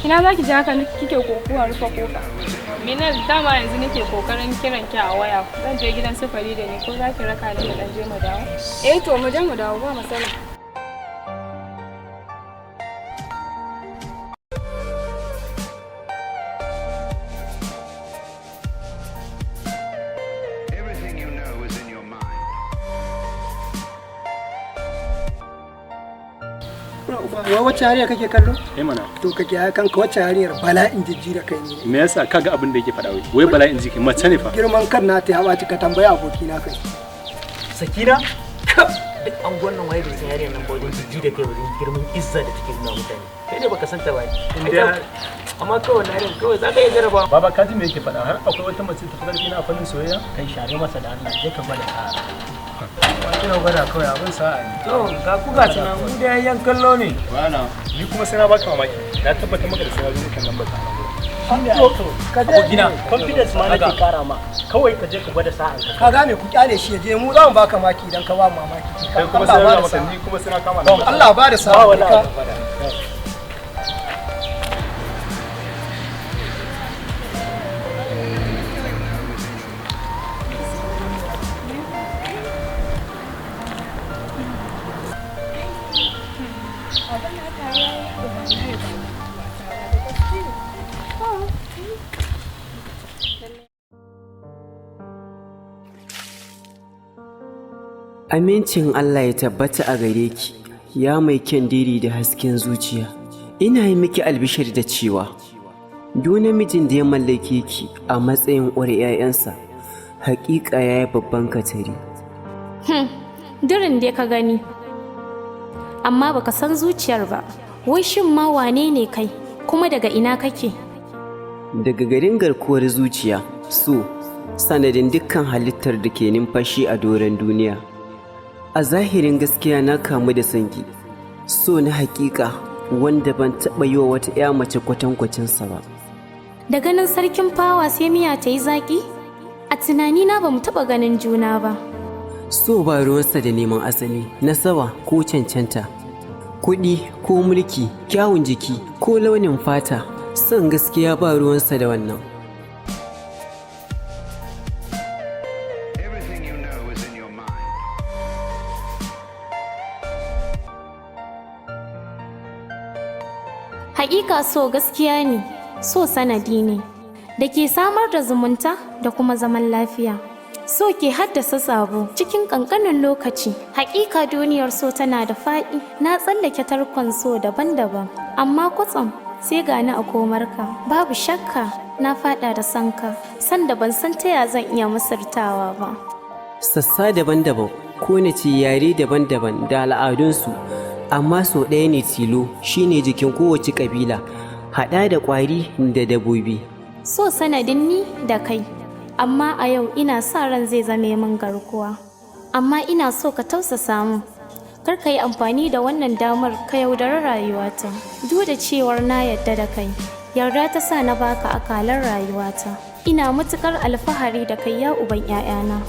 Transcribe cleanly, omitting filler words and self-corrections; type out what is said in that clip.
Ina za ki ji haka kike kokuwa rufe kofa? Minal dama yanzu nake kokarin kiran ki a waya. Zan je gidan sufari da ni ko za ki raka ni dan je mu dawo? To mu je mu dawo ba matsala. Wai wacce hariya kake kallo? Mana. To kake ya kanka wacce hariyar bala'in jijji da kai ne. Me yasa kaga abin da yake faɗa wai bala'in jiki mace ne fa. Girman kan na ta ya baci ka tambaya abokina kai. Sakina? Duk an gwannan waye da san hariyar nan bodin jijji da kai wajen girman izza da take nuna mutane. Kai ne baka santa ba. Amma kawai hariyar kawai za ka iya jaraba. Baba ka ji me yake faɗa har akwai wata mace ta fadar kina a fannin soyayya? Kai share masa da Allah je ka bada ka. Kina gwada kawai abin sa'a ne. To ga ku ga tunan mu da yan kallo ne. Bana ni kuma sai na baka mamaki. Na tabbata maka da sai na kan nan baka. Abokina, confidence ma nake kara ma. Kawai ka je ka gwada sa'an ka. Ka gane ku kyale shi je mu za mu baka maki idan ka ba mu mamaki. Kai kuma sai na maka ni kuma sai na kama nan. Allah ba da sa'a ka. Amincin Allah ya tabbata a gare ki, ya mai kyan diri da hasken zuciya. Ina yi miki albishir da cewa, duk namijin da ya mallake ki a matsayin uwar 'ya'yansa, haƙiƙa ya yi babban katari. Dirin dai ka gani, amma baka san zuciyar ba. Wai shin ma wane ne kai, kuma daga ina kake? Daga garin garkuwar zuciya, so, sanadin dukkan halittar da ke numfashi a doron duniya. A zahirin gaskiya na kamu da sanki, so na hakika wanda ban taɓa yi wa wata 'ya mace kwatankwacinsa ba. Da ganin sarkin fawa sai miya ta yi zaƙi? A tunanina ba mu taɓa ganin juna ba. So ba ruwansa da neman asali, nasaba ko cancanta, kuɗi ko mulki, kyawun jiki ko launin fata, son gaskiya ba ruwansa da wannan. Haƙiƙa so gaskiya ne, so sanadi ne, da ke samar da zumunta da kuma zaman lafiya. So ke haddasa sabo cikin ƙanƙanin lokaci. Haƙiƙa duniyar so tana da faɗi, na tsallake tarkon so daban-daban. Amma kwatsam sai gani a komarka, babu shakka na faɗa da sanka, sanda ban san ta ya zan iya musurtawa ba. Sassa daban-daban ko na ce yare daban-daban da al'adunsu, amma sau ɗaya ne tilo shine jikin kowace ƙabila, haɗa da ƙwari da dabobi. So sanadin ni da kai, amma a yau ina sa ran zai zame min garkuwa. Amma ina so ka tausasa min, kar ka yi amfani da wannan damar ka yaudari rayuwata. Duk da cewar na yarda da kai, yarda ta sa na baka akalar rayuwata. Ina matuƙar alfahari da kai ya uban 'ya'yana.